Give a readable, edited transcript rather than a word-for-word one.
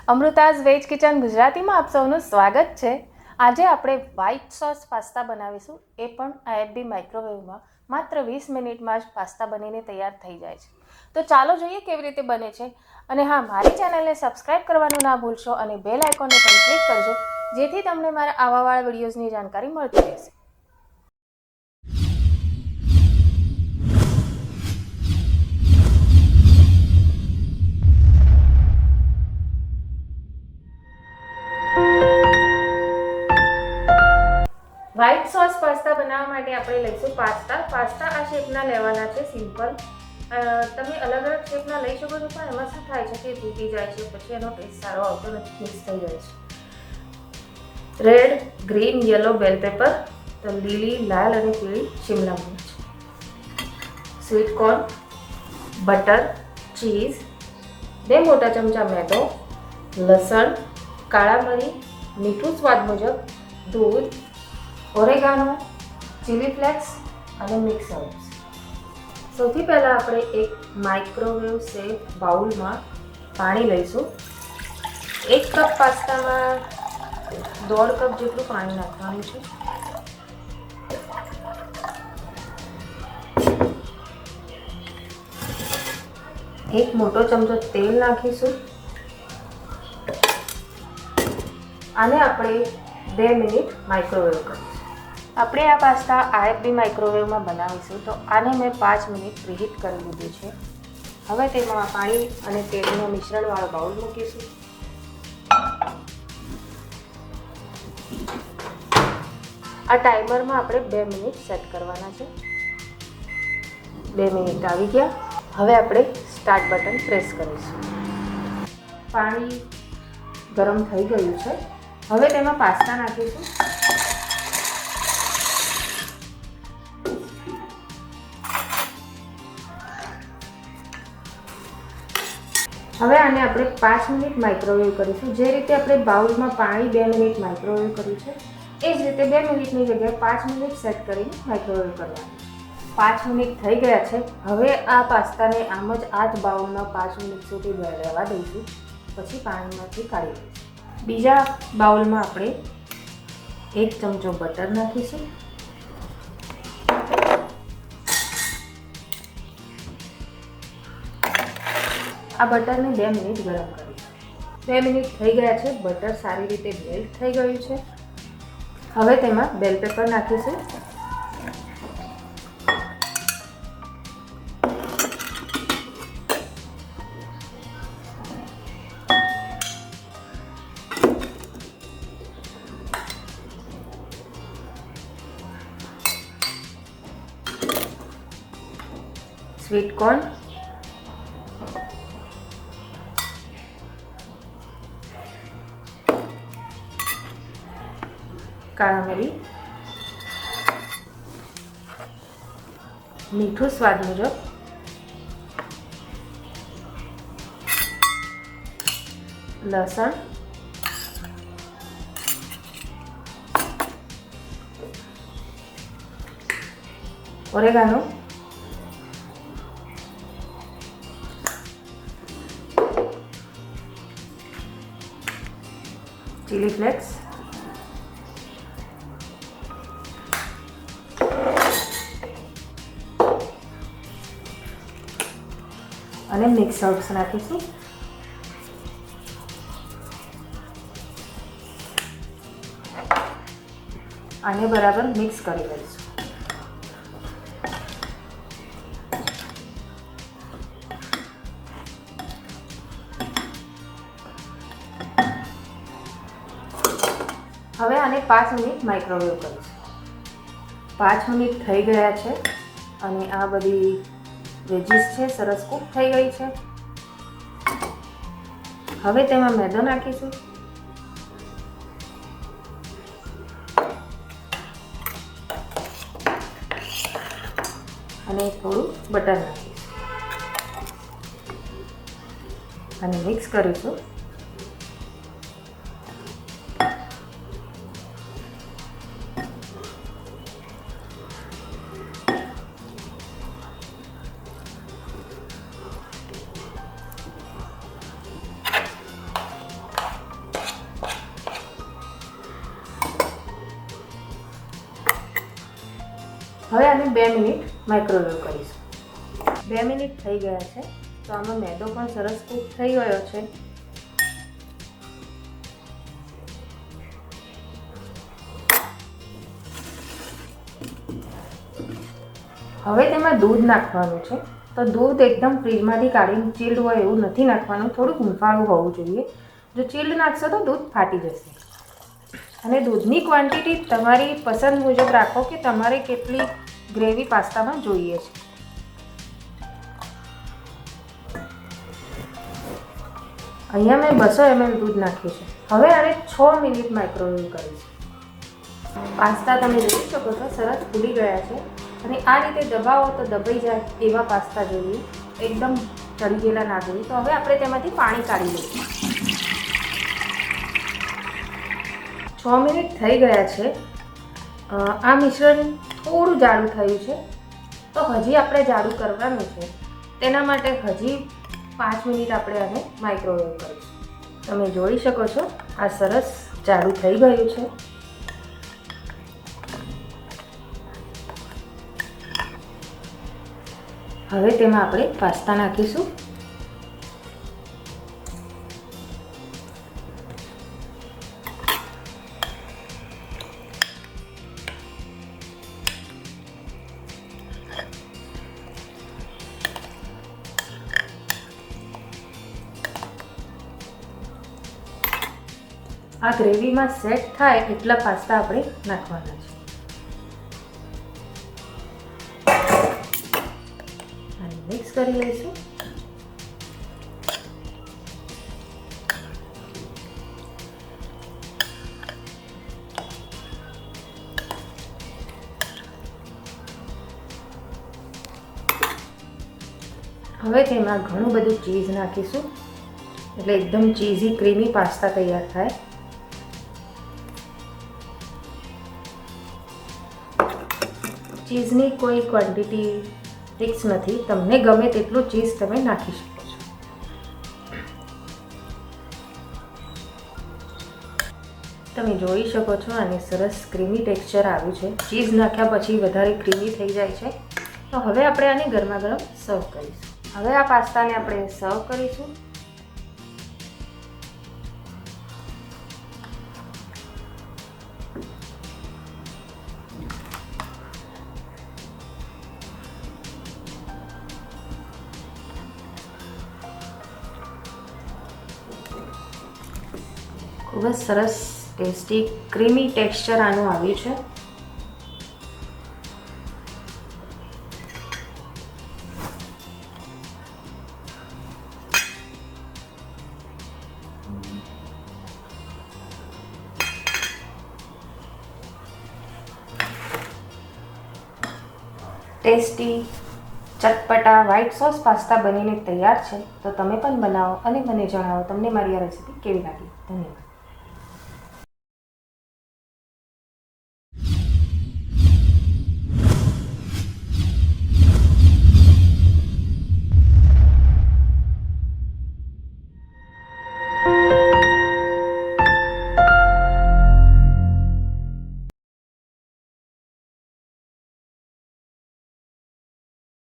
અમૃતાઝ veg kitchen ગુજરાતીમાં આપ સૌનું સ્વાગત છે। આજે આપણે વ્હાઇટ સોસ પાસ્તા બનાવીશું, એ પણ IFB માઇક્રોવેવમાં। માત્ર 20 મિનિટમાં જ પાસ્તા બનીને તૈયાર થઈ જાય છે। તો ચાલો જોઈએ કેવી રીતે બને છે। અને હા, મારી ચેનલને સબસ્ક્રાઇબ કરવાનું ના ભૂલશો અને બેલ આઇકોનને પણ ક્લિક કરજો, જેથી તમને મારા આવાવાળા વિડીયોઝની જાણકારી મળતી રહેશે। વ્હાઇટ સોસ પાસ્તા બનાવવા માટે આપણે લઈશું પાસ્તા આ શેપના લેવાના છે, સિમ્પલ। તમે અલગ અલગ શેપના લઈ શકો છો, પણ એમાં શું થાય છે કે તૂટી જાય છે, પછી એનો ટેસ્ટ સારો આવતો નથી, મિક્સ થઈ જાય છે। Red, green, yellow bell pepper, તો લીલી, લાલ અને પીળી શિમલા મિર્ચ, સ્વીટ કોર્ન, બટર, ચીઝ, 2 મોટા ચમચા મેદો, લસણ, કાળા મરી, મીઠું સ્વાદ મુજબ, દૂધ, ઓરેગાનો, ચીલી ફ્લેક્સ અને મિક્સ હર્બ્સ। સૌથી પહેલાં આપણે એક માઇક્રોવેવ સેફ બાઉલમાં પાણી લઈશું। 1 કપ પાસ્તામાં 1.5 કપ જેટલું પાણી નાખવાનું છે। એક મોટો ચમચો તેલ નાખીશું। આને આપણે 2 મિનિટ માઇક્રોવેવ કરીશું। આપણે આ પાસ્તા IFB માઇક્રોવેવમાં બનાવીશું, તો આને મેં 5 મિનિટ પ્રીહીટ કરી લીધું છે। હવે તેમાં પાણી અને તેલનું મિશ્રણવાળો બાઉલ મૂકીશું। આ ટાઈમરમાં આપણે 2 મિનિટ સેટ કરવાના છે। 2 મિનિટ આવી ગયા। હવે આપણે સ્ટાર્ટ બટન પ્રેસ કરીશું। પાણી ગરમ થઈ ગયું છે। હવે તેમાં પાસ્તા નાખીશું। હવે આને આપણે 5 મિનિટ માઇક્રોવેવ કરીશું। જે રીતે આપણે બાઉલમાં પાણી 2 મિનિટ માઇક્રોવેવ કર્યું છે, એ જ રીતે 2 મિનિટની જગ્યાએ 5 મિનિટ સેટ કરીને માઇક્રોવેવ કરવાનું। 5 મિનિટ થઈ ગયા છે। હવે આ પાસ્તાને આમ જ આ જ બાઉલમાં 5 મિનિટ સુધી રહેવા દઈશું, પછી પાણીમાંથી કાઢી દઈશું। બીજા બાઉલમાં આપણે 1 ચમચો બટર નાખીશું। આ બટરને 2 મિનિટ ગરમ કરીશું। 2 મિનિટ થઈ ગયા છે। બટર સારી રીતે મેલ્ટ થઈ ગયું છે। હવે તેમાં બેલ પેપર નાખીશું। સ્વીટ કોર્ન, કાળા મરી, મીઠું સ્વાદ મુજબ, લસણ, ઓરેગાનો, ચીલી ફ્લેક્સ, અને મિક્સ હર્બ્સ નાખીશું। આને બરાબર મિક્સ કરી લઈશું। હવે આને 5 મિનિટ માઇક્રોવેવ કરીશું। 5 મિનિટ થઈ ગયા છે અને આ બધી વેજીસ છે સરસ કૂક થઈ ગઈ છે। હવે તેમાં મેદો નાખીશું અને થોડું બટર નાખીશું અને મિક્સ કરીશું। હવે આને 2 મિનિટ માઇક્રોવેવ કરીશું. 2 મિનિટ થઈ ગયા છે તો આમાં મેદો પણ સરસ કૂક થઈ ગયો છે. હવે તેમાં દૂધ નાખવાનું છે. તો દૂધ એકદમ ફ્રીજમાંથી કાઢીને ચીલ્ડ હોય એવું નથી નાખવાનું, થોડુંક હૂંફાળું હોવું જોઈએ. જો ચીલ્ડ નાખશો તો દૂધ ફાટી જશે. અને દૂધની ક્વોન્ટિટી તમારી પસંદ મુજબ રાખો કે તમારે કેટલી ગ્રેવી પાસ્તામાં જોઈએ છે. અહીંયા મેં 200 ml દૂધ નાખ્યું છે. હવે આને 6 મિનિટ માઇક્રોવેવ કરીશું. પાસ્તા તમે જોઈ શકો છો સરસ ફૂલી ગયા છે. અને આ રીતે દબાવો તો દબાઈ જાય એવા પાસ્તા જોઈએ, એકદમ ચડી ગયેલા ના જોઈએ. તો હવે આપણે તેમાંથી પાણી કાઢી લઈશું. 6 મિનિટ થઈ ગયા છે. આ મિશ્રણ થોડું જાડું થયું છે તો હજી આપણે જાડું કરવાનું છે. તેના માટે હજી 5 મિનિટ આપણે આને માઇક્રોવેવ કરીશું. તમે જોઈ શકો છો આ સરસ જાડું થઈ ગયું છે. હવે તેમાં આપણે પાસ્તા નાખીશું. આ ગ્રેવીમાં સેટ થાય એટલા પાસ્તા આપણે નાખવાના છે. અને મિક્સ કરી લઈશું. હવે તેમાં ઘણું બધું ચીઝ નાખીશું એટલે એકદમ ચીઝી ક્રીમી પાસ્તા તૈયાર થાય. ચીઝની કોઈ ક્વોન્ટિટી ફિક્સ નથી, તમને ગમે તેટલું ચીઝ તમે નાખી શકો છો. તમે જોઈ શકો છો આને સરસ ક્રીમી ટેક્સચર આવ્યું છે. ચીઝ નાખ્યા પછી વધારે ક્રીમી થઈ જાય છે. તો હવે આપણે આને ગરમા ગરમ સર્વ કરીશું. હવે આ પાસ્તાને આપણે સર્વ કરીશું. ખૂબ જ સરસ ટેસ્ટી ક્રીમી ટેક્સચર આનું આવ્યું છે. ટેસ્ટી ચટપટા વ્હાઈટ સોસ પાસ્તા બનીને તૈયાર છે. તો તમે પણ બનાવો અને મને જણાવો તમને મારી આ રેસીપી કેવી લાગી. ધન્યવાદ.